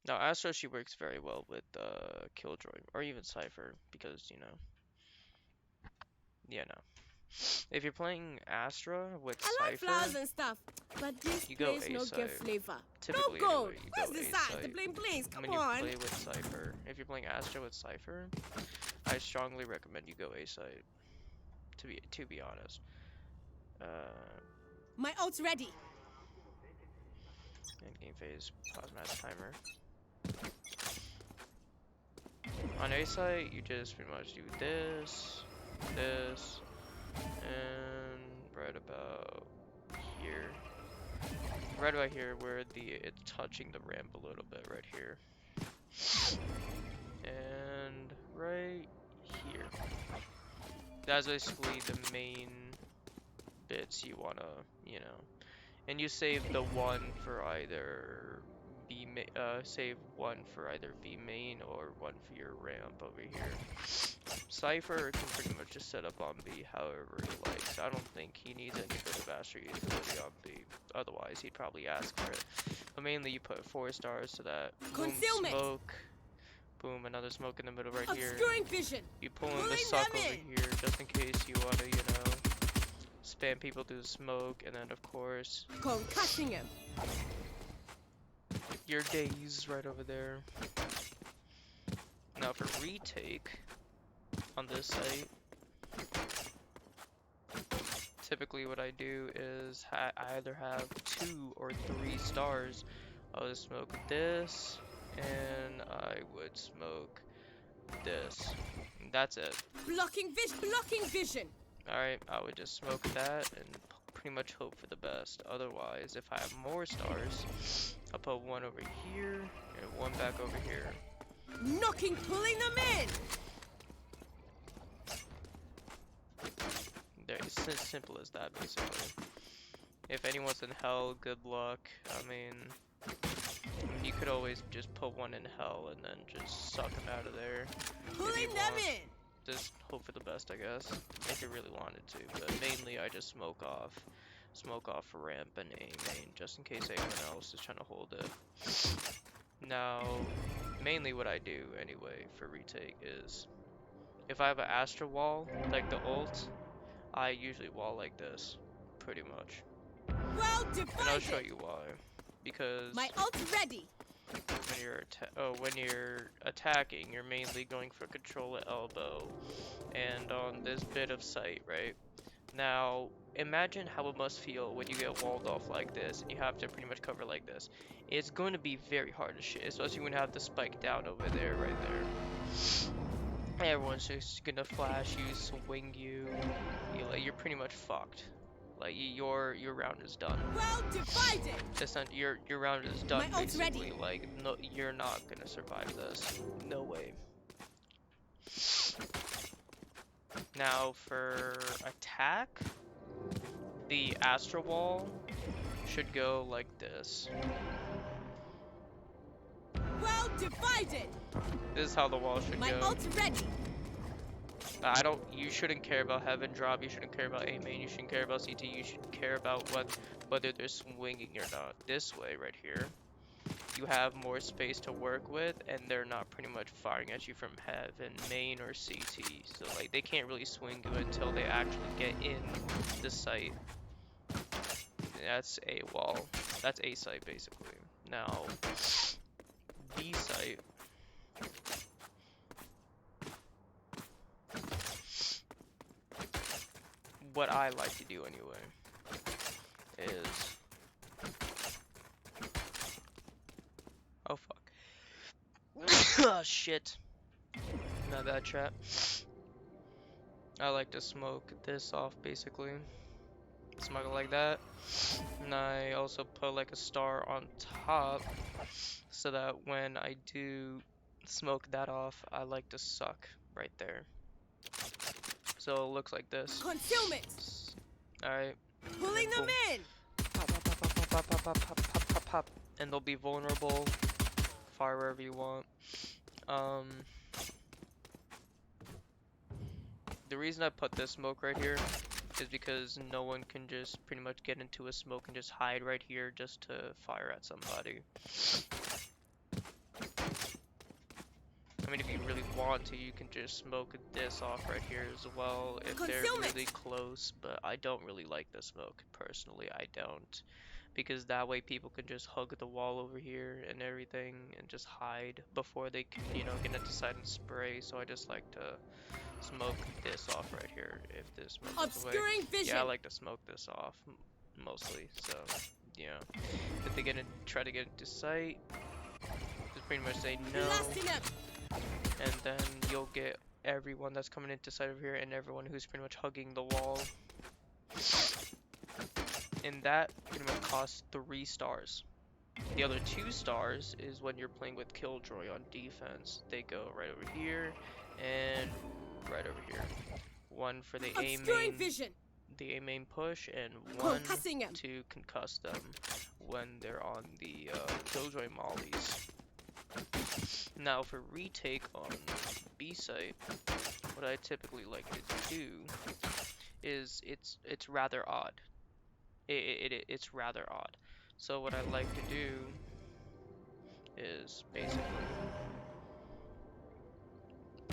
Now, Astra, she works very well with Killjoy, or even Cypher, because, yeah, no. If you're playing Astra with I like flowers Cypher, and stuff, but this you go place A no get site. flavor. No Typically, gold. anyway, you Where's go the A size? The site bling blings. Come when you on. play with Cypher. If you're playing Astra with Cypher, I strongly recommend you go A site. To be honest, uh, My ult's ready. end game phase, pause match timer. On A site, you just pretty much do this, this, and right about here. Right about here where it's touching the ramp a little bit right here. And right here. That's basically the main bits you wanna, you know. And you save the one for either save one for either B main or one for your ramp over here. Cypher can pretty much just set up on B however he likes. I don't think he needs any bit of Astra utility on B. Otherwise, he'd probably ask for it. But mainly, you put 4 stars so that boom, Concealment. smoke, boom, another smoke in the middle right here. Obscuring vision. You pull in the Pulling suck them over in. here just in case you wanna, spam people through the smoke, and then of course Concussing him. your daze right over there. Now for retake on this site, typically what I do is I either have 2 or 3 stars. I would smoke this, and I would smoke this. And that's it. Blocking vision. Alright, I would just smoke that and pretty much hope for the best. Otherwise, if I have more stars, I'll put one over here and one back over here. Pulling them in. There, it's as simple as that, basically. If anyone's in hell, good luck. I mean, you could always just put one in hell and then just suck them out of there. Pulling them in. Just hope for the best, I guess, if you really wanted to. But mainly, I just smoke off ramp and A main, just in case anyone else is trying to hold it. Now, mainly what I do anyway for retake is, if I have an Astra wall, like the ult, I usually wall like this, pretty much. Well And I'll divided. show you why. Because My ult's ready. when you're attacking, you're mainly going for control at elbow, and on this bit of sight, right? Now, imagine how it must feel when you get walled off like this, and you have to pretty much cover like this. It's going to be very hard to shit, especially when you have the spike down over there, right there. Everyone's just gonna flash you, swing you. You're pretty much fucked. Like your round is done. Well divided. It's not, your round is done My ult's basically. ready. Like no, you're not gonna survive this. No way. Now for attack, the Astra wall should go like this. Well divided. This is how the wall should My go. ult's ready. You shouldn't care about heaven drop, you shouldn't care about A main, you shouldn't care about CT, you should care about whether they're swinging or not. This way right here, you have more space to work with, and they're not pretty much firing at you from heaven, main, or CT. So like they can't really swing you until they actually get in the site. That's A wall. That's A site basically. Now B site. What I like to do anyway is, oh fuck. Oh shit. My bad, chat. I like to smoke this off basically. Smoke it like that. And I also put like a star on top so that when I do smoke that off, I like to suck right there. So it looks like this. Concealment. Alright. Pulling them in. Pop, pop, pop, pop, pop, pop, pop, pop, pop, pop, pop. And they'll be vulnerable. Fire wherever you want. The reason I put this smoke right here is because no one can just pretty much get into a smoke and just hide right here just to fire at somebody. I mean, if you really want to, you can just smoke this off right here as well if they're Concealment. really close, but I don't really like the smoke, personally, I don't. Because that way people can just hug the wall over here and everything and just hide before they can, you know, get inside and spray, so I just like to smoke this off right here if this smoke goes away. Obscuring vision. Yeah, I like to smoke this off, mostly, so, yeah. If they try to get into sight, just pretty much say no. Blasting him. And then you'll get everyone that's coming into sight over here and everyone who's pretty much hugging the wall. And that pretty much costs 3 stars. The other 2 stars is when you're playing with Killjoy on defense. They go right over here and right over here. One for the Obscuring vision. the A main push, and one Concussing him. to concuss them when they're on the Killjoy mollies. Now for retake on B site, what I typically like to do is it's rather odd. It's rather odd. So what I like to do is basically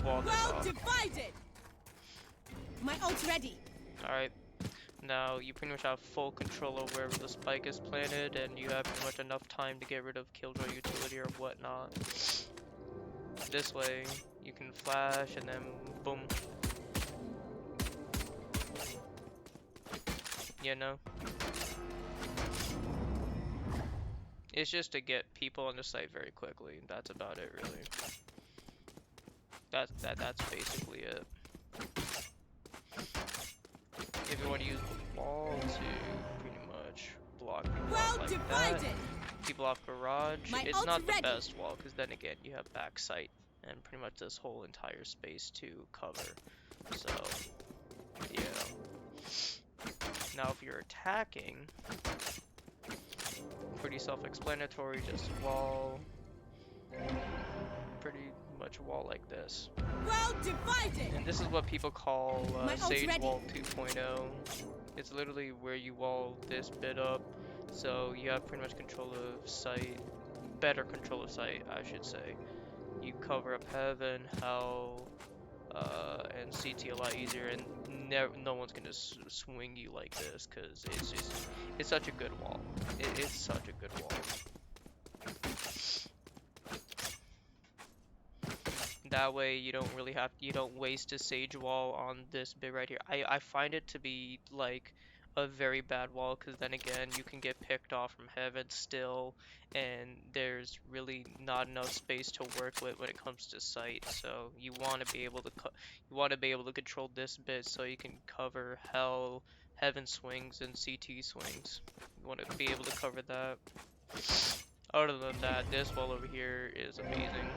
wall this Well off. divided. My ult's ready. Alright. Now you pretty much have full control of wherever the spike is planted, and you have pretty much enough time to get rid of Killjoy utility or whatnot. This way, you can flash and then boom. You know? It's just to get people on the site very quickly. That's about it, really. That's basically it. If you want to use the wall to pretty much block people Well off like divided. that, people off garage, My it's ult's not the ready. best wall, because then again you have back sight and pretty much this whole entire space to cover. So yeah. Now if you're attacking, pretty self-explanatory, just wall, pretty much wall like this. Well divided. And this is what people call My ult's Sage ready. Wall 2.0. It's literally where you wall this bit up, so you have pretty much control of sight, better control of sight, I should say. You cover up heaven, hell, and CT a lot easier, and no one's gonna swing you like this, because it's such a good wall. It's such a good wall. That way you don't waste a sage wall on this bit right here. I find it to be like a very bad wall, because then again you can get picked off from heaven still, and there's really not enough space to work with when it comes to sight. So you want to be able to control this bit so you can cover hell, heaven swings, and CT swings. You want to be able to cover that. Other than that, this wall over here is amazing.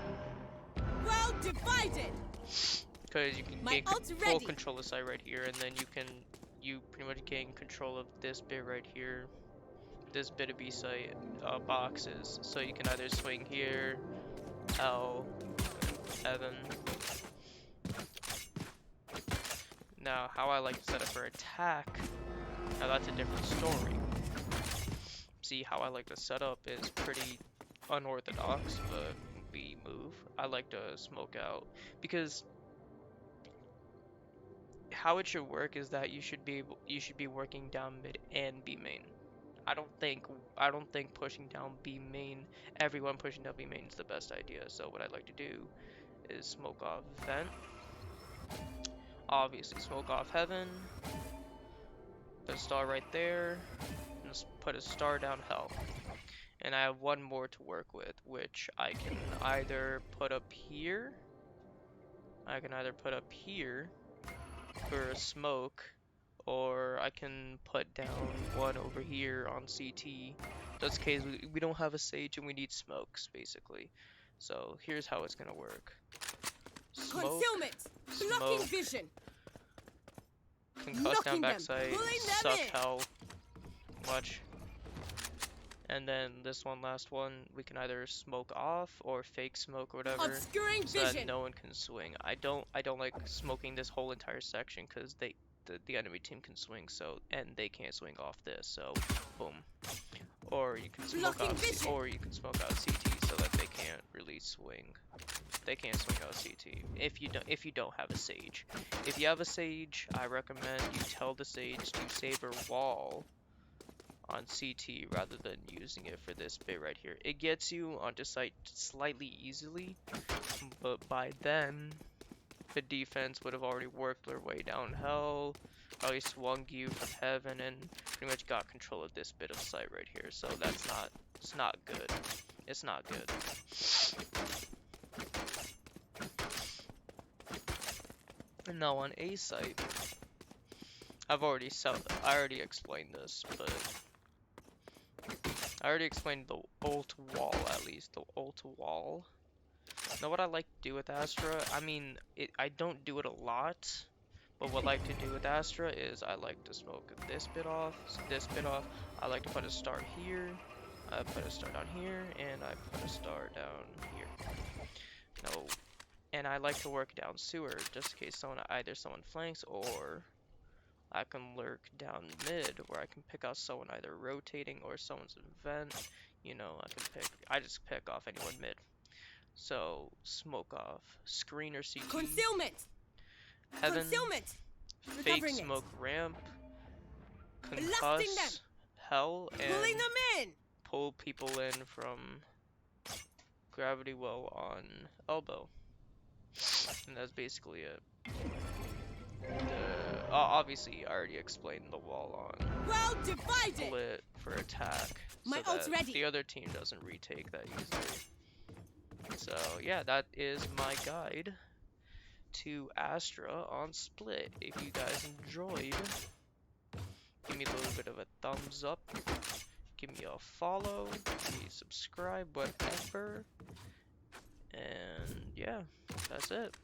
Well divided. Because you can My gain ult's full ready. control of sight right here, and then you pretty much gain control of this bit right here, this bit of B site boxes. So you can either swing here, hell, heaven. Now, how I like to set up for attack, now that's a different story. See, how I like to set up is pretty unorthodox, but we move. I like to smoke out, because how it should work is that you should be working down mid and B main. I don't think pushing down B main, everyone pushing down B main is the best idea. So what I like to do is smoke off vent. Obviously smoke off heaven. The star right there. And just put a star down hell. And I have one more to work with, which I can either put up here. For a smoke, or I can put down one over here on CT. Just in case we don't have a sage and we need smokes, basically. So here's how it's gonna work. Smoke, Concealment. Blocking smoke, vision. concuss down Knocking them. backside, Pulling them suck in. hell. Watch. And then this last one, we can either smoke off or fake smoke or whatever, Obscuring so that vision. no one can swing. I don't like smoking this whole entire section, because the enemy team can swing, so, and they can't swing off this, so boom. Or you can smoke Blocking out vision. CT so that they can't really swing. They can't swing out CT if you don't have a Sage. If you have a Sage, I recommend you tell the Sage to save her wall on CT rather than using it for this bit right here. It gets you onto site slightly easily, but by then the defense would have already worked their way down hell, probably swung you from heaven, and pretty much got control of this bit of site right here. So it's not good. It's not good. And now on A site, I already explained this, but I already explained the ult wall at least, the ult wall. Know what I like to do with Astra? I mean, I don't do it a lot, but what I like to do with Astra is I like to smoke this bit off, I like to put a star here, I put a star down here, and I put a star down here. No, and I like to work down sewer just in case either someone flanks or I can lurk down mid where I can pick out someone either rotating or someone's in vent. You know, I just pick off anyone mid. So, smoke off, screen or CT, Concealment! heaven, Concealment! fake Recovering it. smoke ramp, Blasting them. concuss, hell, Pulling and them in! pull people in from gravity well on elbow. And that's basically it. Obviously, I already explained the wall on Well divided! split for attack, My so ult's that ready. the other team doesn't retake that easily. So yeah, that is my guide to Astra on Split. If you guys enjoyed, give me a little bit of a thumbs up, give me a follow, give me a subscribe, whatever. And yeah, that's it.